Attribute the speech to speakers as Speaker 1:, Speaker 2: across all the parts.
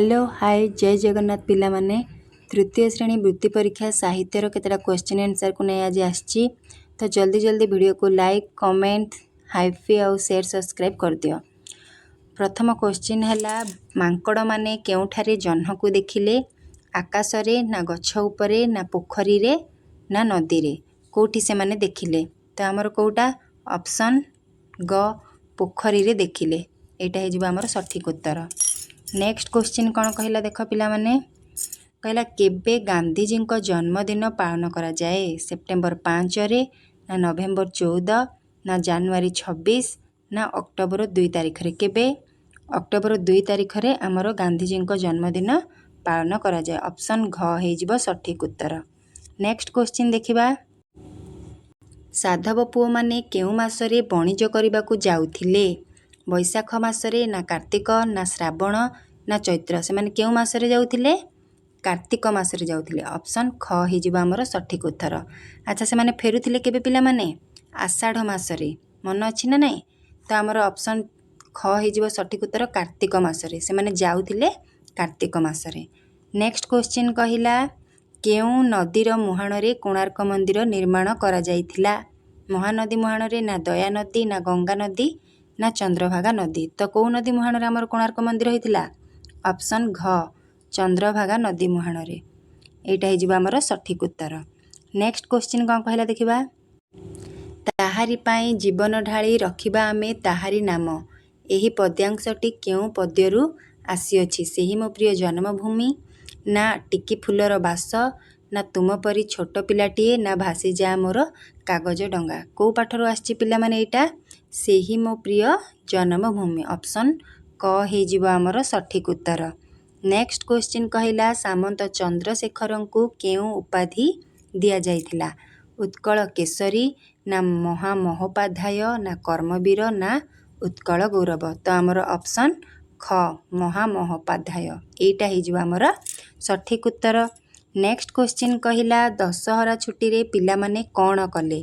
Speaker 1: Hello hi जय जगन्नाथ पिला माने तृतीय श्रेणी वृत्ति परीक्षा साहित्यर केतटा क्वेश्चन आंसर को नहीं आज आसी तो जल्दी जल्दी वीडियो को लाइक कमेंट हाइफी और शेयर सब्सक्राइब कर दियो। प्रथम क्वेश्चन हैला मांकड़ माने केउठारे जह्न को देखिले आकाशरे ना गछ उपरे ना पोखरी रे ना नदी रे कोठी से माने देखिले तो आमर कोटा ऑप्शन ग पोखरी रे देखिले एटा हे जिवो आमर सठिक उत्तर। नेक्स्ट क्वेश्चन कौन कहला देख पिला माने कहला केबे गांधीजी जन्मदिन पालन करा जाए सेप्टेम्बर 5 रे ना नवेम्बर 14 ना जनवरी 26 ना अक्टोबर 2 तारिख रे केबे अक्टोबर 2 तारिख रे आमर गांधीजी जन्मदिन पालन करा जाए ऑप्शन घ हे जिवो सठिक उत्तर। नेक्स्ट क्वेश्चन देखिबा साधव पुओ माने केउ मासरे वाणिज्य करबा को जाउथिले बैशाख मासरे ना कार्तिक ना श्रावण ना चैत्र से माने केउ मासरे जाउथिले कार्तिक मासरे जाउथिले ऑप्शन ख हे जिवो हमर सठिक उत्तर। अच्छा से माने फेरुथिले केबे पिला माने आषाढ़ मासरे मन अछि ना नहीं तो हमर ऑप्शन ख हे जिवो सठिक उत्तर कार्तिक मासरे से माने जाउथिले कार्तिक मासरे। नेक्स्ट क्वेश्चन कहिला केउ नदीर मुहाण रे कोणार्क मंदिर निर्माण करा जाइथिला महानदी मुहाण रे ना दया नदी ना गंगा नदी ना चंद्रभागा नदी तो कौ नदी मुहाण रे हमर कोणार्क मंदिर होइतिला ऑप्शन घ चंद्रभागा नदी मुहाण रे एटा हे जिवो हमर सठिक उत्तर। नेक्स्ट क्वेश्चन कोन कहला देखिबा ताहारी पाई जीवन ढाली रखिबा आमे ताहारी नाम एही पद्यांशटी केउ पद्यरू आसी अछि सेही मो प्रिय जन्मभूमि ना टिकी फुलर बास ना तुम परी छोट पिलाटीए ना भासी जा मोर कागज डंगा कौ पाठर आछि पिला माने एटा सेही मो प्रिय जन्मभूमि ऑप्शन क हे जिवो हमर सठिक उत्तर। नेक्स्ट क्वेश्चन कहिला सामंत चंद्रशेखरंकु केउ उपाधि दिया जाइथिला उत्कल केसरी ना महामहोपाध्याय ना कर्मवीर ना उत्कल गौरव तो हमर ऑप्शन ख महामहोपाध्याय एटा हे जिवो हमर सठिक उत्तर। नेक्स्ट क्वेश्चन कहिला दशहरा छुट्टी रे पिला माने कोन कले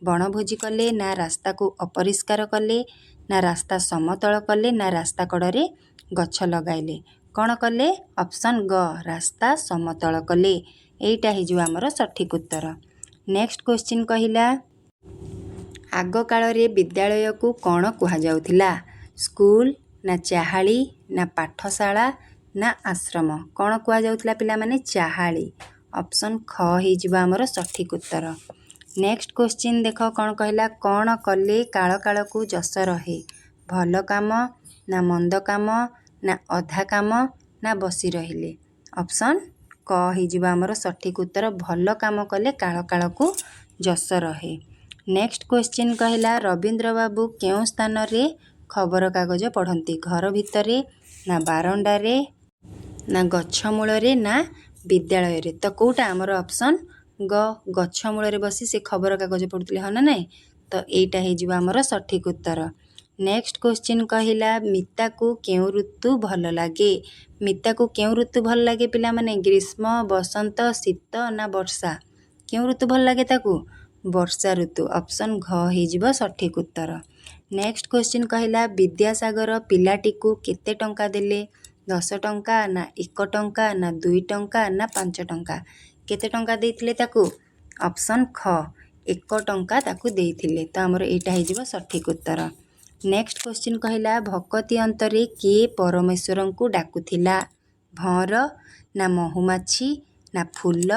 Speaker 1: बनभोजी कले ना रास्ता को अपरिष्कार कले ना रास्ता समतल कले ना रास्ता कड़े गछ लगाइले कौन कले ऑप्शन ग रास्ता समतल कले एटा हे जिवो हमर सठिक उत्तर। नेक्स्ट क्वेश्चन कहिला आग काल रे विद्यालय को कौन कुहा जाउथिला स्कूल ना चाहाली ना पाठशाला ना आश्रम कौन कुहा जाउथिला पिला माने चाहाली ऑप्शन ख हे जिवो हमर सठिक उत्तर। नेक्स्ट क्वेश्चन देख कौन कहला कौन कले काल काल को जस रहे भल काम ना मंद काम ना अधा काम ना बसी रहिले ऑप्शन क हे जिवो हमर सठिक उत्तर भल काम कले काल काल को जस रहे। नेक्स्ट क्वेश्चन कहला रविंद्र बाबू केउ स्थान रे खबर कागज पढ़ंती घर भितरे ना बारंडा रे ना गछ मूल रे ना विद्यालय रे तो कोटा हमर ऑप्शन ग गछ मूल रे बसी से खबर कागज पढ़ुतले ह ना नहीं तो एटा हे जिवो हमर सठिक उत्तर। नेक्स्ट क्वेश्चन कहिला मिता को केउ ऋतु भल लागे मिता को केउ ऋतु भल लागे पिला माने ग्रीष्म बसंत शीत ना वर्षा केउ ऋतु भल लागे ताकू वर्षा ऋतु ऑप्शन घ हे जिवो सठिक उत्तर। नेक्स्ट क्वेश्चन कहिला विद्यासागर पिलाटी को केते टंका देले 10 टंका ना 1 टंका ना 2 टंका ना 5 टंका केते टंका देइथिले ताकू ऑप्शन ख 1 टंका ताकू देइथिले तो हमर एटा हे जिवो सठिक उत्तर। नेक्स्ट क्वेश्चन कहिला भक्ति अंतरे किए परमेश्वर को डाकुथिला भंर ना महुमाछी ना फूल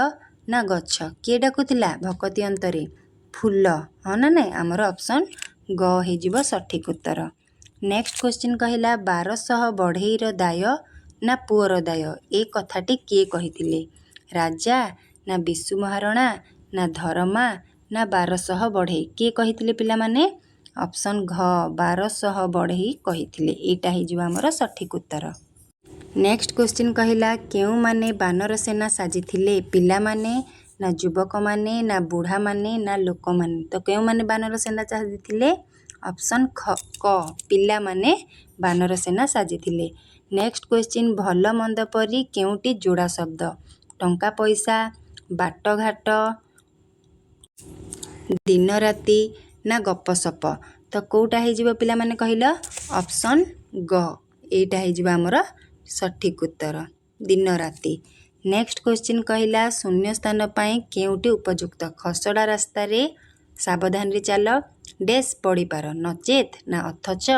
Speaker 1: ना गछ किए डाकुथिला भक्ति अंतरे फूल हाँ ना नहीं हमर ऑप्शन ग हे जिवो सठिक उत्तर। नेक्स्ट क्वेश्चन कहिला 1200 बढ़ईर दाय ना पुअर दाय ए कथाटी किए कहिथिले राजा ना विशु महारणा ना धर्मा ना 1200 बढ़ई किए कहिथिले पिला माने ऑप्शन घ 1200 बढ़ई कहिथिले एटा हे जिवो हमर सठिक उत्तर। नेक्स्ट क्वेश्चन कहिला केउ माने बानर सेना साजिथिले पिला माने ना युवक माने ना बूढ़ा माने ना लोक माने तो केउ माने बानर सेना साजिथिले ऑप्शन क पिला माने बानर सेना साजिथिले। नेक्स्ट क्वेश्चन भल मंद परी केउटी जोड़ा शब्द टंका पैसा बाट घाट दिन राति ना गपसप तो कोटा हे जिवो पिला माने कहिला ऑप्शन ग एटा हे जिवो हमर सठिक उत्तर दिन राति। नेक्स्ट क्वेश्चन कहला शून्य स्थान पाई केउटी उपयुक्त खसड़ा रास्ता रे सावधान रे चल डैश पड़ी पार नचेत ना अथच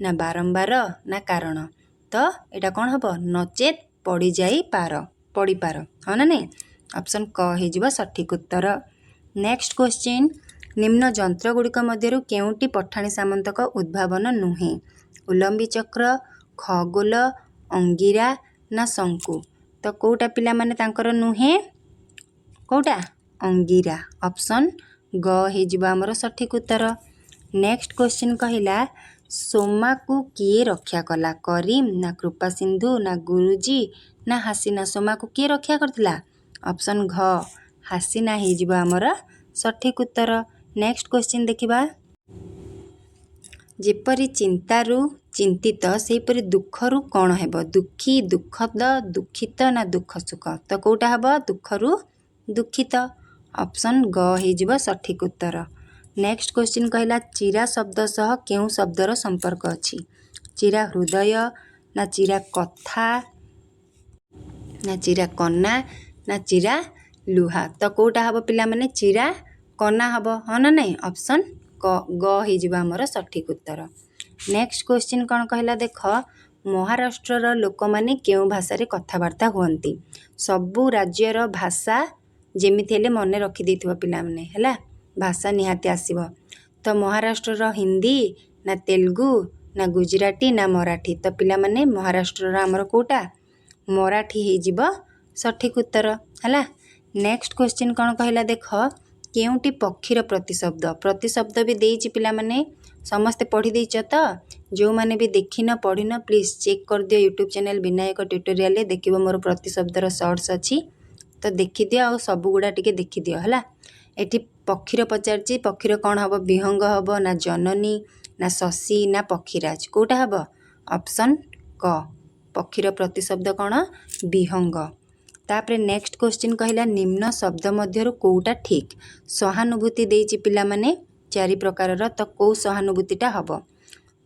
Speaker 1: ना बारंबार ना कारण तो एटा कौन हम नचेत पड़ी जाई पार पड़ी पार हाँ ना नहीं ऑप्शन क हो सठिक उत्तर। नेक्स्ट क्वेश्चन निम्न जंत्र गुड़िक मध्यरु केउटी पठाणी सामंतक उद्भावन नुहे उलंबी चक्र खगोल अंगिरा ना शंकु तो कौटा पिला माने तांकर नुहे कौटा अंगिरा ऑप्शन ग हो आमर सठिक उत्तर। नेक्स्ट क्वेश्चन कहला सोमा को किए रक्षा कला करीम ना कृपा सिंधु ना गुरुजी ना हासीना सोमा को किए रक्षा करथिला ऑप्शन घ हासीना हो आमर सठिक उत्तर। नेक्स्ट क्वेश्चन देखिबा जेपरी चिंतारू चिंतित सेपरी दुखरू कौन हेब दुखी दुखद दुखित ना दुख सुख तो कौटा हेब दुखरू दुखित ऑप्शन ग हो सठिक उत्तर। नेक्स्ट क्वेश्चन कहला चिरा शब्द सह केउ शब्दर संपर्क अछि चिरा हृदय ना चिरा कथा ना चिरा कन्ना ना चिरा लुहा तो कौटा हेब पिला माने चिरा कन्ना हेब हाँ ना नहीं ऑप्शन ग हो आमर सठिक उत्तर। नेक्स्ट क्वेश्चन कौन कहला देख महाराष्ट्र लोक माने केउ भाषा रे कथबार्ता हुअंती सबु राज्यर भाषा जेमिति हेले मने रखी देथिबो पिला माने हैला भाषा निहाती आसीबो तो महाराष्ट्र हिंदी ना तेलुगु ना गुजराती ना मराठी तो पिला माने महाराष्ट्र आमर कोटा मराठी हो जिवो सठिक उत्तर हैला। नेक्स्ट क्वेश्चन कौन कहला देख केउटी पक्षीर प्रतिशब्द भी देइछि पिला माने समस्ते पढ़ी देइछ तो जो माने भी देखिन पढ़िन प्लीज चेक कर दियो यूट्यूब चैनल विनायक ट्यूटोरियल रे देखिबो मोर प्रतिशब्दर शॉर्ट्स अछि तो देखि दियो आ सब गुडा टिके देखि दियो हला। एठी पक्षीर पचारछि पक्षीर कौन हबो विहंग हबो ना जननी ना शशी ना पक्षीराज कोटा हबो ऑप्शन क पक्षीर प्रतिशब्द कौन विहंग। तापरे नेक्स्ट क्वेश्चन कहला निम्न शब्द मध्यरु कोउटा ठीक सहानुभूति देइछि पिला माने चारि प्रकारर तो कौ सहानुभूतिटा हबो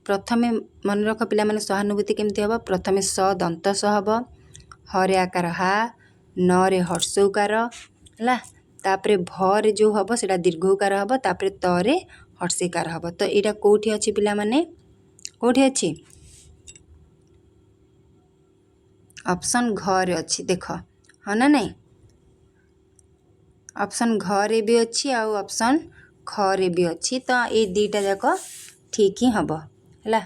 Speaker 1: प्रथमे मन रख पिला माने सहानुभूति केमती हबो प्रथमे स दंत स हबो ह रे आकार हा न रे हर्षौकार हला तापरे भ रे जो हबो सेटा दीर्घौकार हबो तापरे त रे हर्षेकार हबो तो एटा कोठी अछि पिला माने कोठी अछि ऑप्शन घ रे अछि देख हाँ ना नहीं ऑप्शन घ रे भी अच्छी आ ऑप्शन ख रे भी अच्छी तो ये दीटा जाक ठीक ही हम है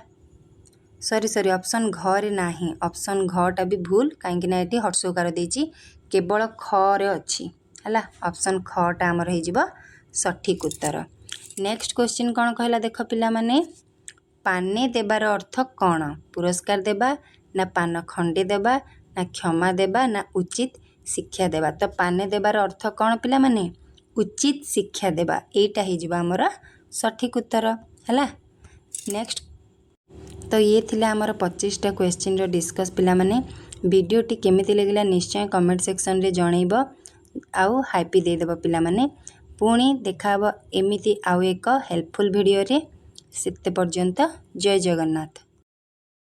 Speaker 1: सॉरी ऑप्शन घ रे नाही ऑप्शन घटा भी भूल कहीं ये हर्षकार देछि केवल ख रे अच्छी है ऑप्शन खटा आमर हो सठिक उत्तर। नेक्स्ट क्वेश्चन कौन कहला देख पिला माने पाने देबार अर्थ कौन पुरस्कार देबा ना पान खंडे देबा ना क्षमा देबा ना उचित शिक्षा देबा तो पाने देबार अर्थ कौन पिला माने उचित शिक्षा देबा एटा ही जिबा हमर सठिक उत्तर हैला। नेक्स्ट तो ये थिला हमर 25टा क्वेश्चन रो डिस्कस पिला माने वीडियो टी केमिति लागला निश्चय कमेंट सेक्शन रे जणैबो आउ हाइपी दे देबो पिला माने पुणी देखाबो एमिति आउ एक हेल्पफुल वीडियो रे सेते पर्यंत जय जगन्नाथ।